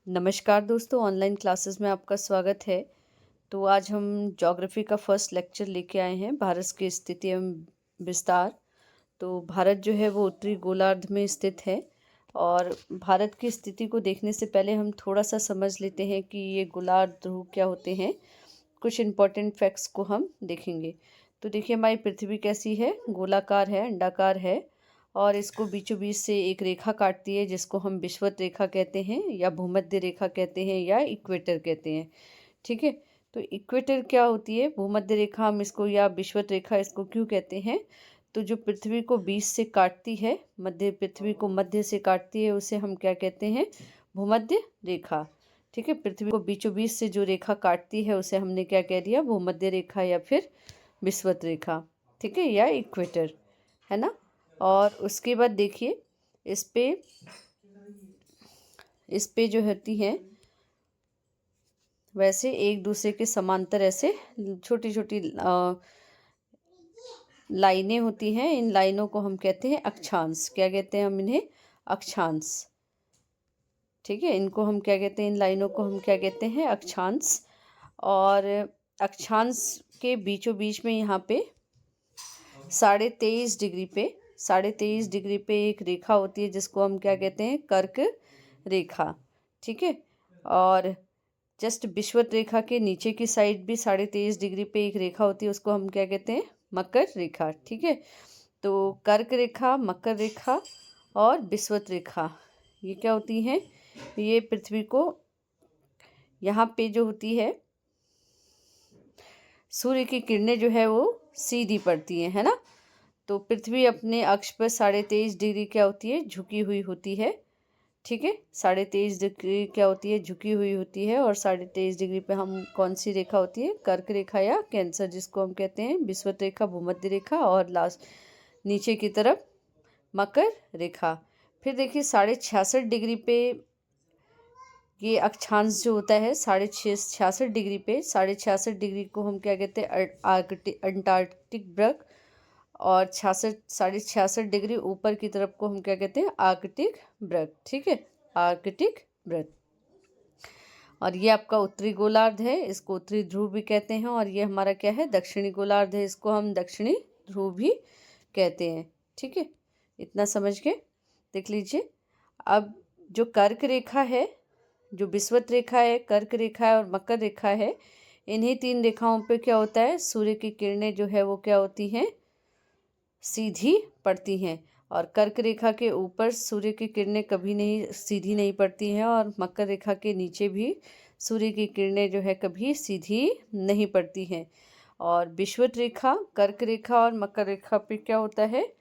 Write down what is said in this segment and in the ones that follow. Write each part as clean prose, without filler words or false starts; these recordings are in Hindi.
नमस्कार दोस्तों, ऑनलाइन क्लासेस में आपका स्वागत है। तो आज हम ज्योग्राफी का फर्स्ट लेक्चर लेके आए हैं, भारत की स्थिति एवं विस्तार। तो भारत जो है वो उत्तरी गोलार्ध में स्थित है और भारत की स्थिति को देखने से पहले हम थोड़ा सा समझ लेते हैं कि ये गोलार्ध ध्रुव क्या होते हैं। कुछ इम्पोर्टेंट फैक्ट्स को हम देखेंगे। तो देखिए, हमारी पृथ्वी कैसी है, गोलाकार है, अंडाकार है और इसको बीचों बीच से एक रेखा काटती है जिसको हम विषुवत रेखा कहते हैं या भूमध्य रेखा कहते हैं या इक्वेटर कहते हैं। ठीक है, तो इक्वेटर क्या होती है, भूमध्य रेखा हम इसको या विषुवत रेखा इसको क्यों कहते हैं? तो जो पृथ्वी को बीच से काटती है, मध्य पृथ्वी को मध्य से काटती है, उसे हम क्या कहते हैं? भूमध्य रेखा। ठीक है, पृथ्वी को बीचों बीच से जो रेखा काटती है उसे हमने क्या कह दिया? भूमध्य रेखा या फिर विषुवत रेखा। ठीक है, या इक्वेटर, है ना। और उसके बाद देखिए, इस पे जो होती है वैसे एक दूसरे के समांतर ऐसे छोटी छोटी लाइनें होती हैं। इन लाइनों को हम कहते हैं अक्षांश। क्या कहते हैं हम इन्हें? अक्षांश। ठीक है, इनको हम क्या कहते हैं? इन लाइनों को हम क्या कहते हैं? अक्षांश। और अक्षांश के बीचों बीच में यहाँ पे 23.5 डिग्री पे एक रेखा होती है जिसको हम क्या कहते हैं? कर्क रेखा। ठीक है, और जस्ट विषुवत रेखा के नीचे की साइड भी 23.5 डिग्री पे एक रेखा होती है, उसको हम क्या कहते हैं? मकर रेखा। ठीक है, तो कर्क रेखा, मकर रेखा और विषुवत रेखा, ये क्या होती हैं? ये पृथ्वी को यहाँ पे जो होती है, सूर्य की किरणें जो है वो सीधी पड़ती हैं, है ना। तो पृथ्वी अपने अक्ष पर 23.5 डिग्री क्या होती है? झुकी हुई होती है। ठीक है, 23.5 डिग्री क्या होती है? झुकी हुई होती है। और 23.5 डिग्री पे हम कौन सी रेखा होती है? कर्क रेखा या कैंसर, जिसको हम कहते हैं विषुवत रेखा, भूमध्य रेखा और लास्ट नीचे की तरफ मकर रेखा। फिर देखिए 66.5 डिग्री पे ये अक्षांश जो होता है, 66.5 डिग्री पे, 66.5 डिग्री को हम क्या कहते हैं? अंटार्कटिक वृत्त। और 66.5 डिग्री ऊपर की तरफ को हम क्या कहते हैं? आर्कटिक वृत्त। ठीक है, आर्कटिक वृत्त। और ये आपका उत्तरी गोलार्ध है, इसको उत्तरी ध्रुव भी कहते हैं। और ये हमारा क्या है? दक्षिणी गोलार्ध है, इसको हम दक्षिणी ध्रुव भी कहते हैं। ठीक है, इतना समझ के देख लीजिए। अब जो कर्क रेखा है, जो विषुवत रेखा है, कर्क रेखा है और मकर रेखा है, इन्हीं तीन रेखाओं पे क्या होता है? सूर्य की किरणें जो है वो क्या होती हैं? सीधी पड़ती हैं। और कर्क रेखा के ऊपर सूर्य की किरणें कभी नहीं सीधी नहीं पड़ती हैं और मकर रेखा के नीचे भी सूर्य की किरणें जो है कभी सीधी नहीं पड़ती हैं। और विषुवत रेखा, कर्क रेखा और मकर रेखा पे क्या होता है?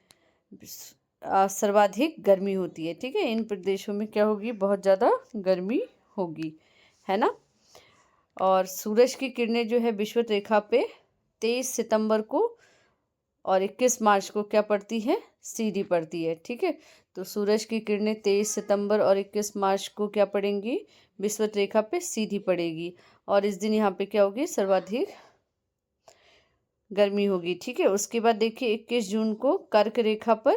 सर्वाधिक गर्मी होती है। ठीक है, इन प्रदेशों में क्या होगी? बहुत ज़्यादा गर्मी होगी, है ना। और सूरज की किरणें जो है विषुवत रेखा पे 23 सितंबर को और 21 मार्च को क्या पड़ती है? सीधी पड़ती है। ठीक है, तो सूरज की किरणें 23 सितंबर और 21 मार्च को क्या पड़ेंगी? विषुवत रेखा पे सीधी पड़ेगी। और इस दिन यहाँ पे क्या होगी? सर्वाधिक गर्मी होगी। ठीक है, उसके बाद देखिए 21 जून को कर्क रेखा पर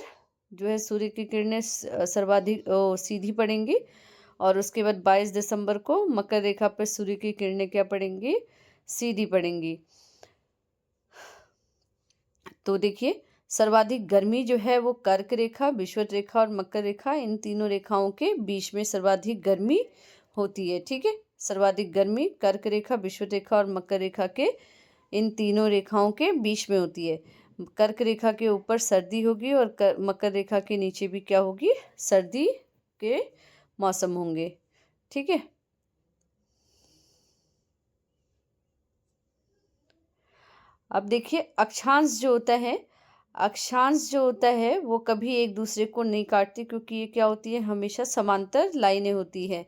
जो है सूर्य की किरणें सर्वाधिक सीधी पड़ेंगी। और उसके बाद 22 दिसंबर को मकर रेखा पर सूर्य की किरणें क्या पड़ेंगी? सीधी पड़ेंगी। तो देखिए, सर्वाधिक गर्मी जो है वो कर्क रेखा, विषुवत रेखा और मकर रेखा, इन तीनों रेखाओं के बीच में सर्वाधिक गर्मी होती है। ठीक है, सर्वाधिक गर्मी कर्क रेखा, विषुवत रेखा और मकर रेखा के इन तीनों रेखाओं के बीच में होती है। कर्क रेखा के ऊपर सर्दी होगी और मकर रेखा के नीचे भी क्या होगी? सर्दी के मौसम होंगे। ठीक है, अब देखिए अक्षांश जो होता है वो कभी एक दूसरे को नहीं काटती, क्योंकि ये क्या होती है? हमेशा समांतर लाइनें होती हैं।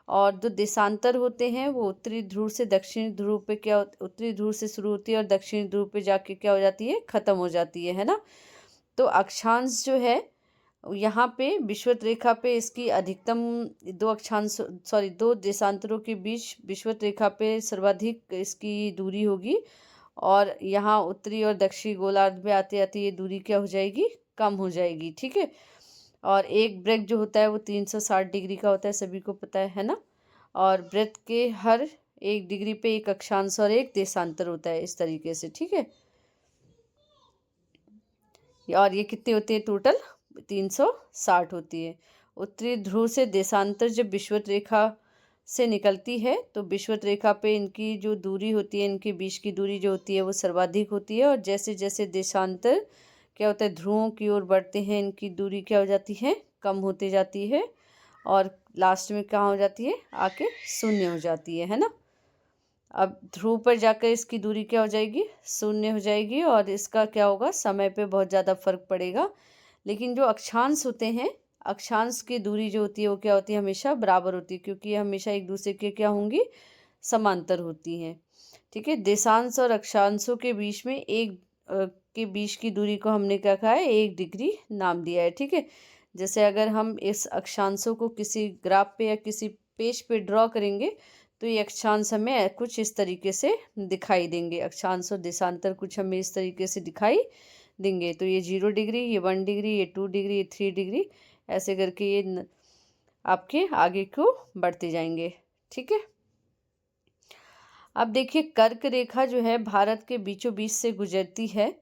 और जो देशांतर होते हैं वो उत्तरी ध्रुव से दक्षिणी ध्रुव पे उत्तरी ध्रुव से शुरू होती है और दक्षिणी ध्रुव पे जाके क्या हो जाती है? ख़त्म हो जाती है ना। तो अक्षांश जो है यहाँ पे विषुवत रेखा पे इसकी अधिकतम दो देशांतरों के बीच विषुवत रेखा पे सर्वाधिक इसकी दूरी होगी। और यहाँ उत्तरी और दक्षिणी गोलार्ध में आते आते ये दूरी क्या हो जाएगी? कम हो जाएगी। ठीक है, और एक ब्रेक जो होता है वो 360 डिग्री का होता है, सभी को पता है ना। और वृत्त के हर 1 डिग्री पे एक अक्षांश और एक देशांतर होता है, इस तरीके से, ठीक है। और ये कितनी होती है टोटल? 360 होती है। उत्तरी ध्रुव से देशांतर जब विषुवत रेखा से निकलती है तो विषुवत रेखा पे इनकी जो दूरी होती है, इनके बीच की दूरी जो होती है वो सर्वाधिक होती है, और जैसे जैसे देशांतर क्या होता है ध्रुवों की ओर बढ़ते हैं, इनकी दूरी क्या हो जाती है? कम होती जाती है, और लास्ट में कहाँ हो जाती है? आके शून्य हो जाती है ना। अब ध्रुव पर जाकर इसकी दूरी क्या हो जाएगी? शून्य हो जाएगी, और इसका क्या होगा? समय पे बहुत ज़्यादा फर्क पड़ेगा। लेकिन जो अक्षांश होते हैं, अक्षांश की दूरी जो होती है वो क्या होती है? हमेशा बराबर होती है, क्योंकि ये हमेशा एक दूसरे के क्या होंगी? समांतर होती हैं, ठीक है। देशांश और अक्षांशों के बीच में के बीच की दूरी को हमने क्या कहा है? 1 डिग्री नाम दिया है, ठीक है। जैसे अगर हम इस अक्षांशों को किसी ग्राफ पे या किसी पेज पे ड्रॉ करेंगे तो ये अक्षांश हमें कुछ इस तरीके से दिखाई देंगे। अक्षांश और देशांतर कुछ हमें इस तरीके से दिखाई देंगे। तो ये 0 डिग्री, ये 1 डिग्री, ये 2 डिग्री, ये 3 डिग्री, ऐसे करके ये आपके आगे को बढ़ते जाएंगे, ठीक है। अब देखिए कर्क रेखा जो है भारत के बीचों बीच से गुजरती है,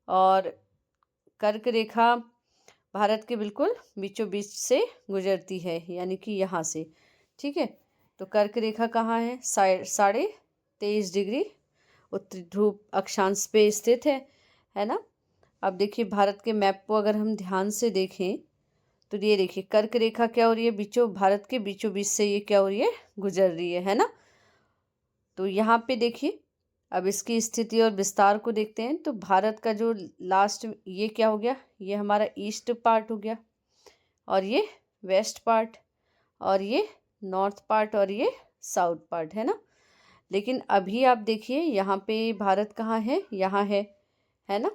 और कर्क रेखा भारत के बिल्कुल बीचों बीच से गुजरती है, यानी कि यहाँ से, ठीक है। तो कर्क रेखा कहाँ है? 23.5 डिग्री उत्तरी ध्रुव अक्षांश पे स्थित है ना। अब देखिए भारत के मैप को अगर हम ध्यान से देखें तो ये देखिए कर्क रेखा क्या हो रही है? भारत के बीचों बीच से ये क्या हो रही है? गुजर रही है ना। तो यहाँ पे देखिए अब इसकी स्थिति और विस्तार को देखते हैं। तो भारत का जो लास्ट ये क्या हो गया? ये हमारा ईस्ट पार्ट हो गया, और ये वेस्ट पार्ट, और ये नॉर्थ पार्ट, और ये साउथ पार्ट, है ना। लेकिन अभी आप देखिए यहाँ पे भारत कहाँ है? यहाँ है ना,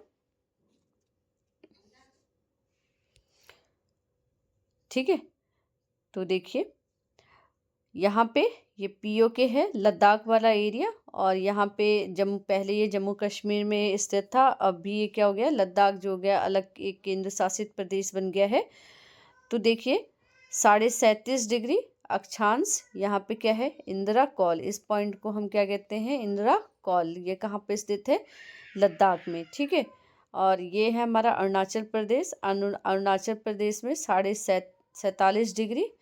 ठीक है। तो देखिए यहाँ पे ये पीओके है, लद्दाख वाला एरिया, और यहाँ पे पहले ये जम्मू कश्मीर में स्थित था, अभी ये क्या हो गया? लद्दाख जो हो गया अलग एक केंद्र शासित प्रदेश बन गया है। तो देखिए 37.5 डिग्री अक्षांश यहाँ पे क्या है? इंदिरा कौल, इस पॉइंट को हम क्या कहते हैं? इंदिरा कौल। ये कहाँ पे स्थित है? लद्दाख में, ठीक है। और ये है हमारा अरुणाचल प्रदेश। अरुणाचल प्रदेश में 47.25 डिग्री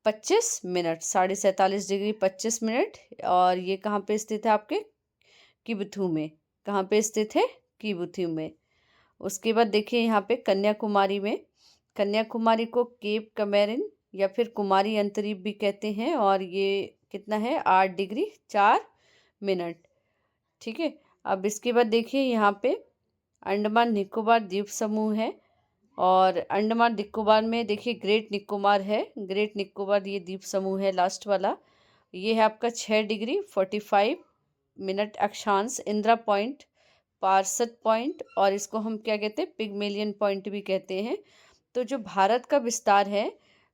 25 मिनट, 47.25 डिग्री 25 मिनट, और ये कहाँ पे स्थित है? आपके किबुथु में। कहाँ पे स्थित है? किबुथु में। उसके बाद देखिए यहाँ पे कन्याकुमारी में, कन्याकुमारी को केप कमेरिन या फिर कुमारी अंतरीप भी कहते हैं, और ये कितना है? 8 डिग्री 4 मिनट, ठीक है। अब इसके बाद देखिए यहाँ पे अंडमान निकोबार द्वीप समूह है, और अंडमान निकोबार में देखिए ग्रेट निकोबार है। ग्रेट निकोबार ये द्वीप समूह है लास्ट वाला। ये है आपका 6 डिग्री 45 मिनट अक्षांश, इंदिरा पॉइंट, पारसद पॉइंट, और इसको हम क्या कहते हैं? पिगमेलियन पॉइंट भी कहते हैं। तो जो भारत का विस्तार है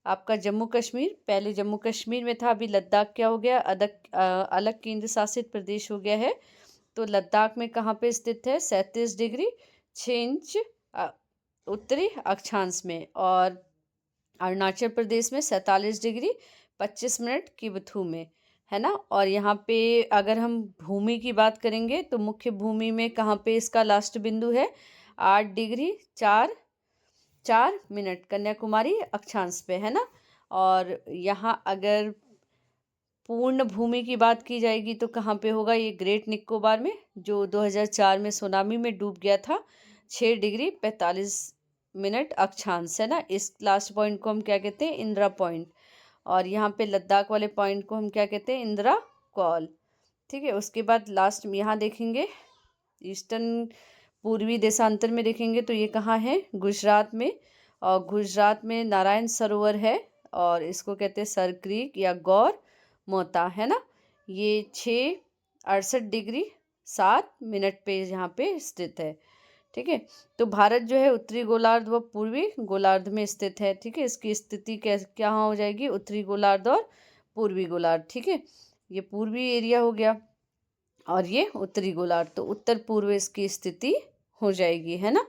आपका जम्मू कश्मीर, पहले जम्मू कश्मीर में था, अभी लद्दाख क्या हो गया? अलग केंद्र शासित प्रदेश हो गया है। तो लद्दाख में कहाँ पे स्थित है? 37 डिग्री 6 इंच उत्तरी अक्षांश में, और अरुणाचल प्रदेश में 47 डिग्री 25 मिनट किबुथु में, है ना। और यहाँ पे अगर हम भूमि की बात करेंगे तो मुख्य भूमि में कहाँ पे इसका लास्ट बिंदु है? 8 डिग्री 4 मिनट कन्याकुमारी अक्षांश पे, है ना। और यहाँ अगर पूर्ण भूमि की बात की जाएगी तो कहाँ पे होगा? ये ग्रेट निकोबार में, जो 2004 में सुनामी में डूब गया था। 6 डिग्री 45 मिनट अक्षांश, है ना। इस लास्ट पॉइंट को हम क्या कहते हैं? इंदिरा पॉइंट। और यहाँ पे लद्दाख वाले पॉइंट को हम क्या कहते हैं? इंदिरा कॉल, ठीक है। उसके बाद लास्ट में यहाँ देखेंगे ईस्टर्न पूर्वी देशांतर में देखेंगे तो ये कहाँ है? गुजरात में, और गुजरात में नारायण सरोवर है, और इसको कहते हैं सर क्रीक या गौर मोता, है ना। ये 6 68 डिग्री 7 मिनट पे यहाँ पे स्थित है, ठीक है। तो भारत जो है उत्तरी गोलार्ध व पूर्वी गोलार्ध में स्थित है, ठीक है। इसकी स्थिति क्या हो जाएगी? उत्तरी गोलार्ध और पूर्वी गोलार्ध, ठीक है। ये पूर्वी एरिया हो गया और ये उत्तरी गोलार्ध, तो उत्तर पूर्व इसकी स्थिति हो जाएगी, है ना।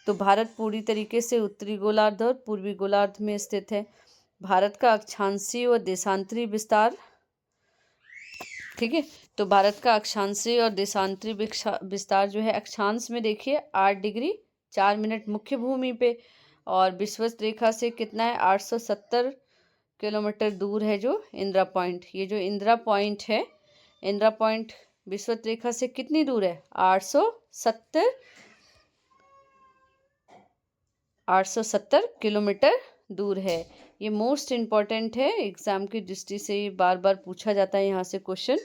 तो भारत पूरी तरीके से उत्तरी गोलार्ध और पूर्वी गोलार्ध में स्थित है। भारत का अक्षांशीय व देशांतरी विस्तार ठीक है। तो भारत का अक्षांशीय और देशांतरी विस्तार जो है, अक्षांश में देखिए 8 डिग्री 4 मिनट मुख्य भूमि पे, और विषुवत रेखा से कितना है, 870 किलोमीटर दूर है जो इंदिरा पॉइंट। ये जो इंदिरा पॉइंट है, इंदिरा पॉइंट विषुवत रेखा से कितनी दूर है, 870 किलोमीटर दूर है। ये मोस्ट इम्पॉर्टेंट है, एग्जाम की दृष्टि से ये बार बार पूछा जाता है यहाँ से क्वेश्चन,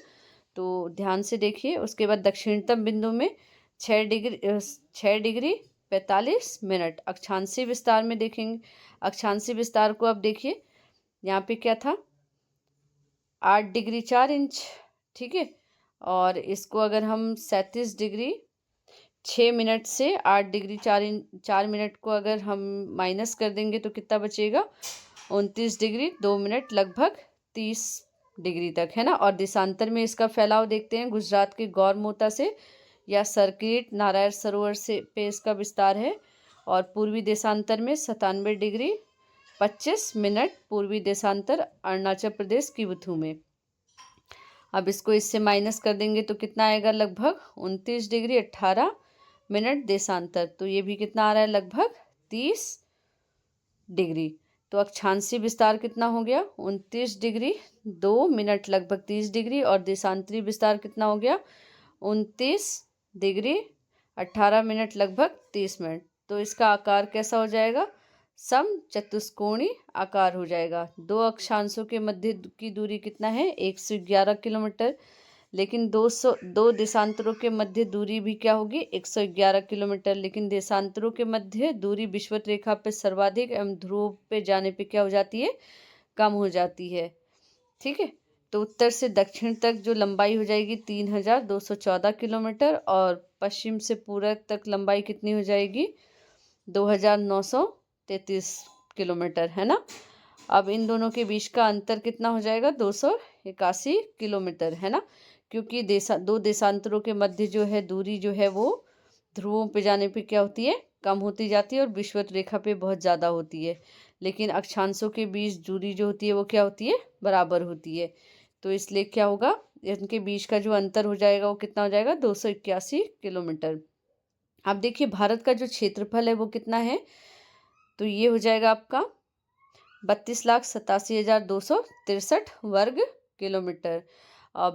तो ध्यान से देखिए। उसके बाद दक्षिणतम बिंदु में 6 डिग्री 45 मिनट अक्षांशीय विस्तार में देखेंगे। अक्षांशीय विस्तार को अब देखिए, यहाँ पे क्या था, 8 डिग्री 4 इंच, ठीक है। और इसको अगर हम 37 डिग्री 6 मिनट से 8 डिग्री 4 मिनट को अगर हम माइनस कर देंगे तो कितना बचेगा, 29 डिग्री 2 मिनट, लगभग 30 डिग्री तक, है ना। और देशांतर में इसका फैलाव देखते हैं, गुजरात के गौरमोता से या सर्किट नारायण सरोवर से पे इसका विस्तार है। और पूर्वी देशांतर में 97 डिग्री 25 मिनट पूर्वी देशांतर अरुणाचल प्रदेश किवुथु में। अब इसको इससे माइनस कर देंगे तो कितना आएगा, लगभग 29 डिग्री 18 मिनट देशांतर, तो ये भी कितना आ रहा है, लगभग 30 डिग्री। तो अक्षांशीय विस्तार कितना हो गया, 29 डिग्री 2 मिनट, लगभग 30 डिग्री। और देशांतरी विस्तार कितना हो गया, 29 डिग्री 18 मिनट, लगभग 30 मिनट। तो इसका आकार कैसा हो जाएगा, सम चतुष्कोणीय आकार हो जाएगा। दो अक्षांशों के मध्य की दूरी कितना है, 111 किलोमीटर, लेकिन 2 देशांतरों के मध्य दूरी भी क्या होगी, 111 किलोमीटर। लेकिन देशांतरों के मध्य दूरी विषुवत रेखा पे सर्वाधिक एवं ध्रुव पे जाने पे क्या हो जाती है, कम हो जाती है, ठीक है। तो उत्तर से दक्षिण तक जो लंबाई हो जाएगी 3214 किलोमीटर, और पश्चिम से पूरब तक लंबाई कितनी हो जाएगी, 2933 किलोमीटर, है ना। अब इन दोनों के बीच का अंतर कितना हो जाएगा, 281 किलोमीटर, है ना। क्योंकि दो देशांतरों के मध्य जो है दूरी जो है वो ध्रुवों पे जाने पे क्या होती है, कम होती जाती है, और विषुवत रेखा पे बहुत ज़्यादा होती है। लेकिन अक्षांशों के बीच दूरी जो होती है वो क्या होती है, बराबर होती है। तो इसलिए क्या होगा, इनके बीच का जो अंतर हो जाएगा वो कितना हो जाएगा, 281 किलोमीटर। अब देखिए भारत का जो क्षेत्रफल है वो कितना है, तो ये हो जाएगा आपका 32,87,263 वर्ग किलोमीटर।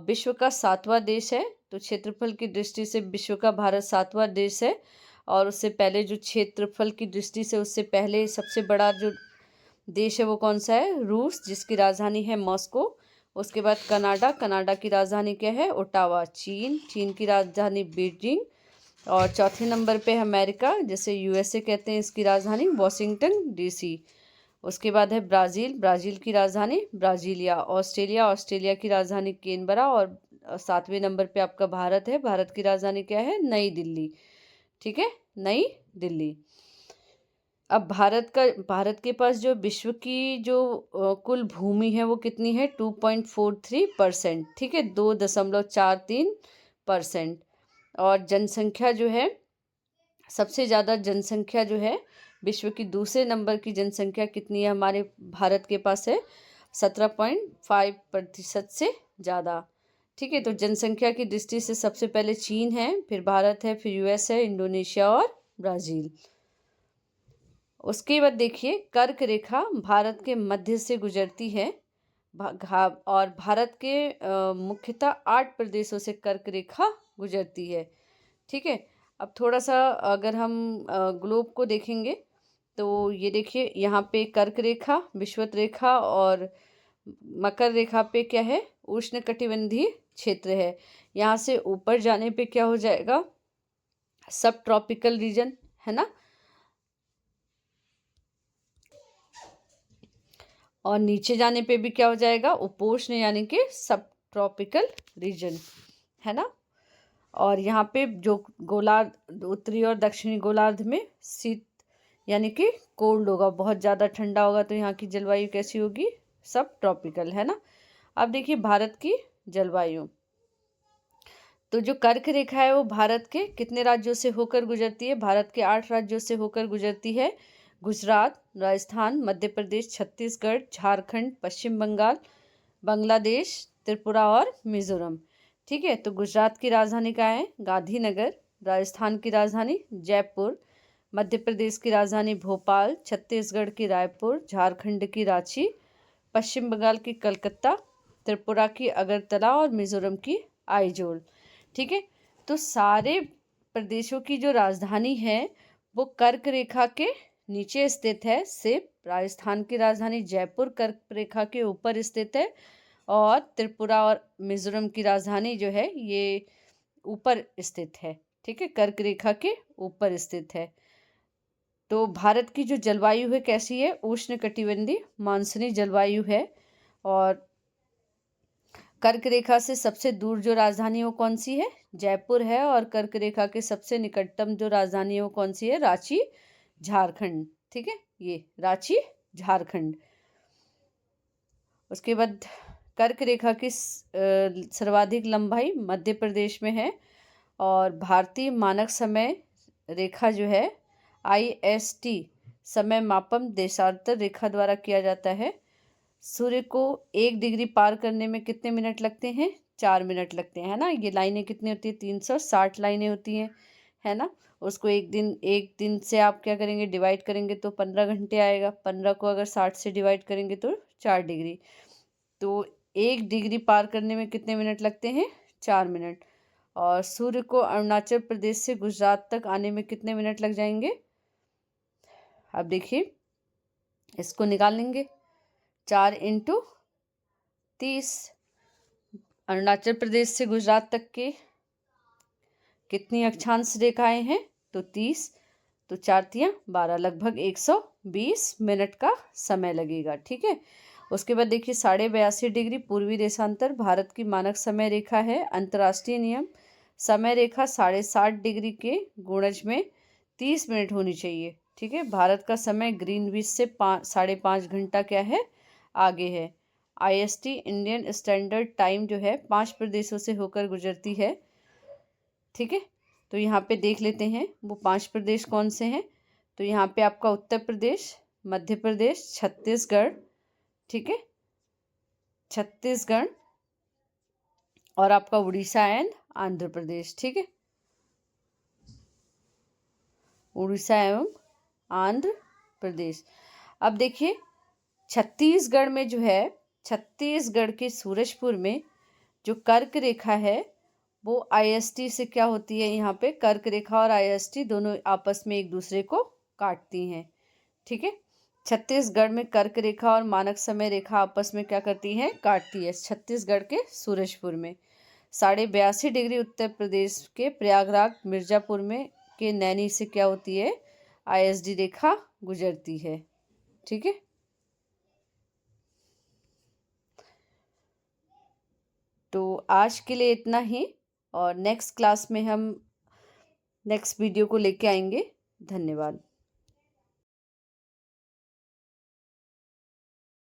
विश्व का 7वां देश है, तो क्षेत्रफल की दृष्टि से विश्व का भारत 7वां देश है। और उससे पहले जो क्षेत्रफल की दृष्टि से उससे पहले सबसे बड़ा जो देश है वो कौन सा है, रूस, जिसकी राजधानी है मॉस्को। उसके बाद कनाडा की राजधानी क्या है, ओटावा। चीन की राजधानी बीजिंग। और चौथे नंबर पे है अमेरिका, जैसे यूएसए कहते हैं, इसकी राजधानी वॉशिंगटन डीसी। उसके बाद है ब्राज़ील की राजधानी ब्राज़ीलिया। ऑस्ट्रेलिया की राजधानी कैनबरा। और 7वें नंबर पे आपका भारत है, भारत की राजधानी क्या है, नई दिल्ली, ठीक है, नई दिल्ली। अब भारत के पास जो विश्व की जो कुल भूमि है वो कितनी है, 2.43%, ठीक है, 2.43%। और जनसंख्या जो है, सबसे ज़्यादा जनसंख्या जो है विश्व की दूसरे नंबर की जनसंख्या कितनी है, हमारे भारत के पास है 17.5% से ज़्यादा, ठीक है। तो जनसंख्या की दृष्टि से सबसे पहले चीन है, फिर भारत है, फिर यूएस है, इंडोनेशिया और ब्राज़ील। उसके बाद देखिए कर्क रेखा भारत के मध्य से गुजरती है, और भारत के मुख्यतः 8 प्रदेशों से कर्क रेखा गुजरती है, ठीक है। अब थोड़ा सा अगर हम ग्लोब को देखेंगे तो ये देखिए यहाँ पे कर्क रेखा, विषुवत रेखा और मकर रेखा पे क्या है, उष्णकटिबंधीय क्षेत्र है। यहाँ से ऊपर जाने पे क्या हो जाएगा, सब ट्रॉपिकल रीजन, है ना। और नीचे जाने पे भी क्या हो जाएगा, उपोष्ण यानी कि सब ट्रॉपिकल रीजन, है ना। और यहाँ पे जो गोलार्ध, उत्तरी और दक्षिणी गोलार्ध में शीत यानी कि कोल्ड होगा, बहुत ज़्यादा ठंडा होगा, तो यहाँ की जलवायु कैसी होगी, सब ट्रॉपिकल, है ना। अब देखिए भारत की जलवायु, तो जो कर्क रेखा है वो भारत के कितने राज्यों से होकर गुजरती है, भारत के 8 राज्यों से होकर गुजरती है। गुजरात, राजस्थान, मध्य प्रदेश, छत्तीसगढ़, झारखंड, पश्चिम बंगाल, बांग्लादेश, त्रिपुरा और मिजोरम। ठीक है, तो गुजरात की राजधानी क्या है? गांधीनगर। राजस्थान की राजधानी जयपुर। मध्य प्रदेश की राजधानी भोपाल। छत्तीसगढ़ की रायपुर। झारखंड की रांची। पश्चिम बंगाल की कलकत्ता। त्रिपुरा की अगरतला और मिजोरम की आइजोल। ठीक है, तो सारे प्रदेशों की जो राजधानी है वो कर्क रेखा के नीचे स्थित है। सिर्फ राजस्थान की राजधानी जयपुर कर्क रेखा के ऊपर स्थित है और त्रिपुरा और मिजोरम की राजधानी जो है ये ऊपर स्थित है। ठीक है, कर्क रेखा के ऊपर स्थित है। तो भारत की जो जलवायु है कैसी है? उष्णकटिबंधीय मानसूनी जलवायु है। और कर्क रेखा से सबसे दूर जो राजधानी है वो कौन सी है? जयपुर है। और कर्क रेखा के सबसे निकटतम जो राजधानी है वो कौन सी है? रांची, झारखंड। ठीक है, ये रांची, झारखंड। उसके बाद कर्क रेखा की सर्वाधिक लंबाई मध्य प्रदेश में है। और भारतीय मानक समय रेखा जो है IST समय मापन देशांतर रेखा द्वारा किया जाता है। सूर्य को 1 डिग्री पार करने में कितने मिनट लगते हैं? 4 मिनट लगते हैं, है ना। ये लाइनें कितनी होती है? 360 लाइनें होती हैं, है ना। उसको एक दिन से आप क्या करेंगे? डिवाइड करेंगे तो 15 घंटे आएगा। 15 को अगर 60 से डिवाइड करेंगे तो 4 डिग्री। तो 1 डिग्री पार करने में कितने मिनट लगते हैं? 4 मिनट। और सूर्य को अरुणाचल प्रदेश से गुजरात तक आने में कितने मिनट लग जाएंगे? अब देखिए, इसको निकाल लेंगे। 4 × 30। अरुणाचल प्रदेश से गुजरात तक के कितनी अक्षांश रेखाएं हैं? तो 30। तो 4×3 = 12, लगभग 120 मिनट का समय लगेगा। ठीक है, उसके बाद देखिए 82.5 डिग्री पूर्वी देशांतर भारत की मानक समय रेखा है। अंतर्राष्ट्रीय नियम समय रेखा 7.5 डिग्री के गुणज में 30 मिनट होनी चाहिए। ठीक है, भारत का समय ग्रीनविच से 5.5 घंटा क्या है? आगे है। IST इंडियन स्टैंडर्ड टाइम जो है 5 प्रदेशों से होकर गुजरती है। ठीक है, तो यहाँ पे देख लेते हैं वो 5 प्रदेश कौन से हैं। तो यहाँ पे आपका उत्तर प्रदेश, मध्य प्रदेश, छत्तीसगढ़। ठीक है, छत्तीसगढ़ और आपका उड़ीसा एंड आंध्र प्रदेश। ठीक है, उड़ीसा एवं आंध्र प्रदेश। अब देखिए छत्तीसगढ़ में जो है, छत्तीसगढ़ के सूरजपुर में जो कर्क रेखा है वो IST से क्या होती है? यहाँ पे कर्क रेखा और IST दोनों आपस में एक दूसरे को काटती हैं। ठीक है, छत्तीसगढ़ में कर्क रेखा और मानक समय रेखा आपस में क्या करती हैं? काटती है। छत्तीसगढ़ के सूरजपुर में 82.5 डिग्री उत्तर प्रदेश के प्रयागराज मिर्जापुर में के नैनी से क्या होती है? ISD रेखा गुजरती है। ठीक है, तो आज के लिए इतना ही और नेक्स्ट क्लास में हम नेक्स्ट वीडियो को लेके आएंगे। धन्यवाद।